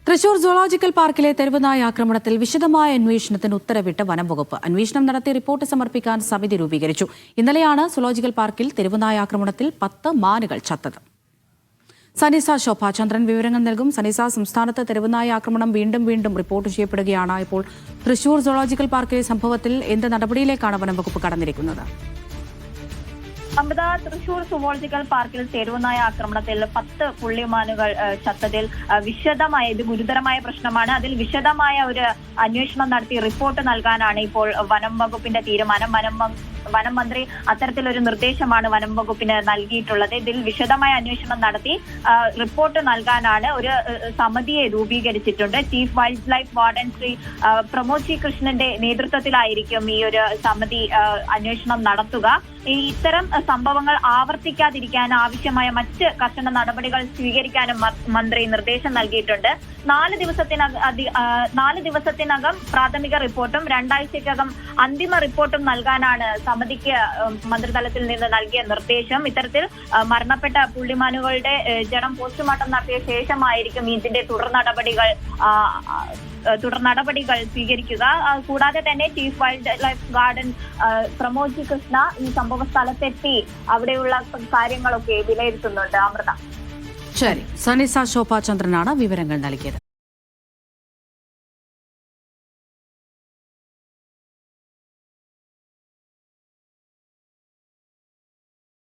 തൃശൂർ സൂളോജിക്കൽ പാർക്കിലെ തെരുവുനായ ആക്രമണത്തിൽ വിശദമായ അന്വേഷണത്തിന് ഉത്തരവിട്ട് വനംവകുപ്പ്. അന്വേഷണം നടത്തി റിപ്പോർട്ട് സമർപ്പിക്കാൻ സമിതി രൂപീകരിച്ചു. ഇന്നലെയാണ് സൂളോജിക്കൽ പാർക്കിൽ തെരുവുനായ ആക്രമണത്തിൽ 10 മാനുകൾ ചത്തത്. സനിസ ശോഭാചന്ദ്രൻ വിവരങ്ങൾ നൽകും. സനിസ, സംസ്ഥാനത്ത് തെരുവുനായ ആക്രമണം വീണ്ടും റിപ്പോർട്ട് ചെയ്യപ്പെടുകയാണ്. ഇപ്പോൾ തൃശൂർ സൂളോജിക്കൽ പാർക്കിലെ സംഭവത്തിൽ എന്ത് നടപടിയിലേക്കാണ് വനംവകുപ്പ് കടന്നിരിക്കുന്നത്? അമൃത, തൃശൂർ സുവോളജിക്കൽ പാർക്കിൽ തെരുവുനായ ആക്രമണത്തിൽ 10 പുള്ളിമാനുകൾ ചത്തതിൽ ഇത് ഗുരുതരമായ പ്രശ്നമാണ്. അതിൽ വിശദമായ ഒരു അന്വേഷണം നടത്തി റിപ്പോർട്ട് നൽകാനാണ് ഇപ്പോൾ വനം വകുപ്പിന്റെ തീരുമാനം. വനം മന്ത്രി അത്തരത്തിലൊരു നിർദ്ദേശമാണ് വനം വകുപ്പിന് നൽകിയിട്ടുള്ളത്. ഇതിൽ വിശദമായ അന്വേഷണം നടത്തി റിപ്പോർട്ട് നൽകാനാണ് ഒരു സമിതിയെ രൂപീകരിച്ചിട്ടുണ്ട്. Chief wild life warden Shri Pramod G കൃഷ്ണന്റെ നേതൃത്വത്തിലായിരിക്കും ഈ ഒരു സമിതി അന്വേഷണം നടത്തുക. ഇത്തരം സംഭവങ്ങൾ ആവർത്തിക്കാതിരിക്കാൻ ആവശ്യമായ മറ്റ് കർശന നടപടികൾ സ്വീകരിക്കാനും മന്ത്രി നിർദ്ദേശം നൽകിയിട്ടുണ്ട്. 4 ദിവസത്തിനകം പ്രാഥമിക റിപ്പോർട്ടും 2 ആഴ്ചയ്ക്കകം അന്തിമ റിപ്പോർട്ടും നൽകാനാണ് സമിതിക്ക് മന്ത്രിതലത്തിൽ നിന്ന് നൽകിയ നിർദ്ദേശം. ഇത്തരത്തിൽ മരണപ്പെട്ട പുള്ളിമാനുകളുടെ ജഡം പോസ്റ്റ്മോർട്ടം നടത്തിയ ശേഷമായിരിക്കും ഇതിന്റെ തുടർ നടപടികൾ സ്വീകരിക്കുക. കൂടാതെ തന്നെ chief wild life garden Pramod G Krishna ഈ സംഭവ സ്ഥലത്തെത്തി അവിടെയുള്ള കാര്യങ്ങളൊക്കെ വിലയിരുത്തുന്നുണ്ട്. അമൃത. ശരി, സനിസ ശോഭാചന്ദ്രനാണ് വിവരങ്ങൾ നൽകിയത്.